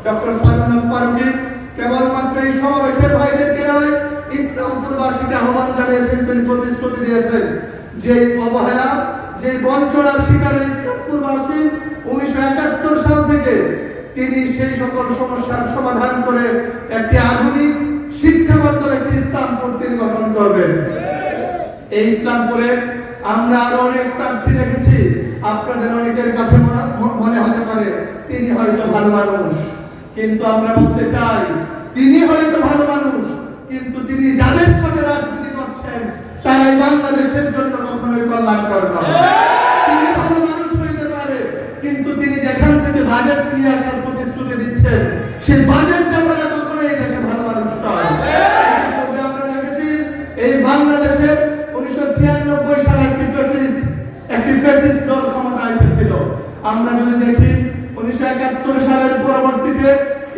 Doctor Samiul Farooki কেবলমাত্র এই সমাবেশের ভাইদেরকে নয়, ইসলামপুরবাসীকে আহ্বান জানিয়েছেন, তিনি প্রতিশ্রুতি দিয়েছেন যে অবহেলা, যে বঞ্চনার শিকারে ইসলামপুরবাসী 1971 সাল থেকে তিনি সেই সকল সমস্যার সমাধান করে একটি আধুনিক শিক্ষাবদ্ধ একটি ইসলামপুর তিনি গঠন করবেন। এই ইসলামপুরে আমরা আরো অনেক প্রার্থী দেখেছি। আপনাদের অনেকের কাছে মনে হতে পারে তিনি হয়তো ভালো মানুষ, কিন্তু আমরা বলতে চাই তিনি হয়তো ভালো মানুষ, কিন্তু তিনি যাদের সাথে রাজনীতি করছেন তারাই বাংলাদেশের জন্য কখনোই কল্যাণকর নয়। তিনি ভালো মানুষ হইতে পারে, কিন্তু তিনি যেখান থেকে বাজেট নিয়ে আসার প্রতিশ্রুতি দিচ্ছেন সেই বাজেটটা আমরা কখনোই এই দেশে ভালো মানুষ নয়। আমরা দেখেছি এই বাংলাদেশের 1996 সালে একটি ফ্যাসিস্ট দল ক্ষমতায় এসেছিল। আমরা যদি দেখি 1971 সালের পরবর্তীতে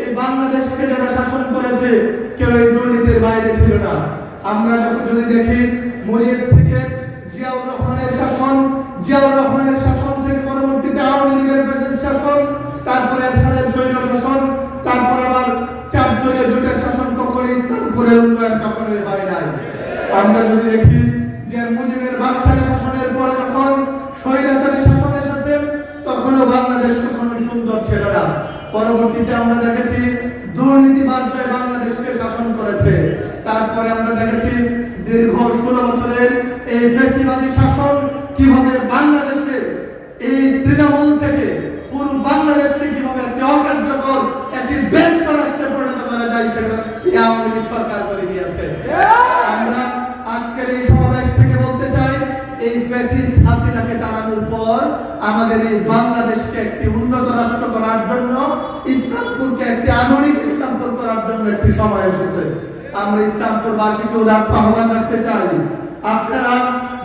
এই বাংলাদেশকে যারা শাসন করেছে কেউ এই দুর্নীতির বাইরে ছিল না। আমরা যদি দেখি মুজিব থেকে জিয়াউর রহমানের শাসন, জিয়াউর রহমানের শাসন থেকে পরবর্তীতে আওয়ামী লীগের ফ্যাসিস্ট শাসন, তারপরে এরশাদের স্বৈর শাসন, তারপর আবার 4 দলীয় জোটের শাসন, কখনোই ইসলামপুরের উন্নয়ন কখনোই হয় নাই। আমরা যদি দেখি যে মুজিবের বাদশাহী শাসনের পরে যখন স্বৈরাচারী শাসন এসেছে তখনও বাংলাদেশ কখনো সুন্দর ছিল না। পরবর্তীতে আমরা দেখেছি দুর্নীতিবাজরা বাংলাদেশকে শাসন করেছে। তারপরে আমরা দেখেছি দীর্ঘ 16 বছরের এই ফ্যাসিবাদী শাসন কিভাবে বাংলাদেশে এই তৃণমূল থেকে পুরো বাংলাদেশকে কিভাবে একটি অকার্যকর একটি ব্যর্থ রাষ্ট্রে পরিণত করা যায় সেটা আওয়ামী লীগ সরকার করে দিয়েছে। আমরা আজকের এই সমাবেশ থেকে বলতে চাই এই ফ্যাসিস্ট হাসিনাকে তাড়ানোর পর আমাদের এই বাংলাদেশকে একটি উন্নত রাষ্ট্র করার জন্য, ইসলামপুরকে একটি আধুনিক ইসলামপুর করার জন্য একটি সময় এসেছে। আমরা ইসলামপুরবাসীকে উদাত্ত আহ্বান রাখতে চাই, আপনারা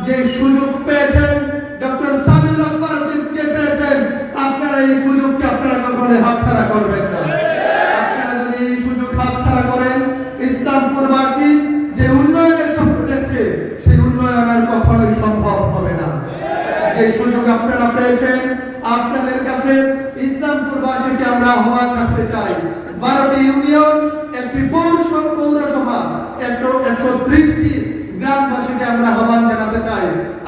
যে সুযোগ পেয়েছেন, ডক্টর সামিউল ফারুকীকে পেয়েছেন, আপনারা এই সুযোগকে আপনারা কখনোই হাতছাড়া করবেন না। আপনারা যদি এই সুযোগ হাতছাড়া করেন, ইসলামপুরবাসী যে উন্নয়নের স্বপ্ন দেখছে সেই উন্নয়ন আর কখনোই সম্ভব হবে না। যে সুযোগ আপনারা পেয়েছেন, আপনাদের কাছে ইসলামপুরবাসীকে আমরা আহ্বান রাখতে চাই, 12টি ইউনিয়ন, একটি পৌরসভা, 130টি গ্রামবাসীকে আমরা আহ্বান জানাতে চাই,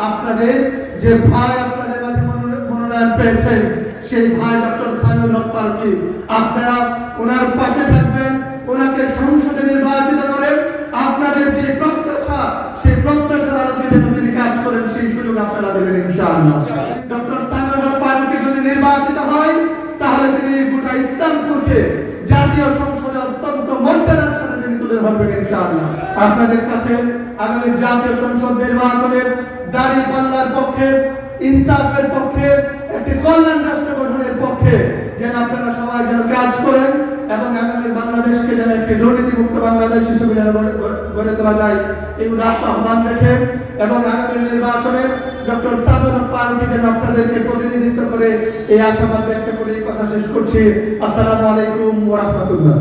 আপনাদের যে ভাই আপনাদের কাছে মনোনয়ন পেয়েছেন সেই ভাই ডক্টর সামিউল ফারুকী, আপনারা ওনার পাশে থাকবেন, ওনাকে সংসদে নির্বাচিত করেন। আপনাদের যে প্রত্যাশা সেই প্রত্যাশার আলোকে যেন তিনি কাজ করেন সেই সুযোগ আপনারা দেবেন ইনশাআল্লাহ। ডক্টর সামিউল ফারুকী যদি নির্বাচিত হয় তাহলে তিনি গোটা ইসলামপুরকে জাতীয় সংসদে অত্যন্ত মর্যাদার সাথে তিনি তুলে ধরবেন ইনশাআল্লাহ। আপনাদের কাছে আগামী জাতীয় সংসদ নির্বাচনের দাঁড়িপাল্লার পক্ষে, ইনসাফের পক্ষে, একটি কল্যাণ রাষ্ট্র গঠনের পক্ষে যেন আপনারা সবাই যেন কাজ করেন এবং আগামী বাংলাদেশকে যেন একটি দুর্নীতিমুক্ত বাংলাদেশ হিসেবে যেন গড়ে তোলা যায় এই উদাত্ত আহ্বান রেখে এবং আগামী নির্বাচনে ডক্টর সামিউল ফারুকী যেন আপনাদেরকে প্রতিনিধিত্ব করে এই আশাবাদ ব্যক্ত করে এই কথা শেষ করছি। আসসালামু আলাইকুম ওয়া রাহমাতুল্লাহ।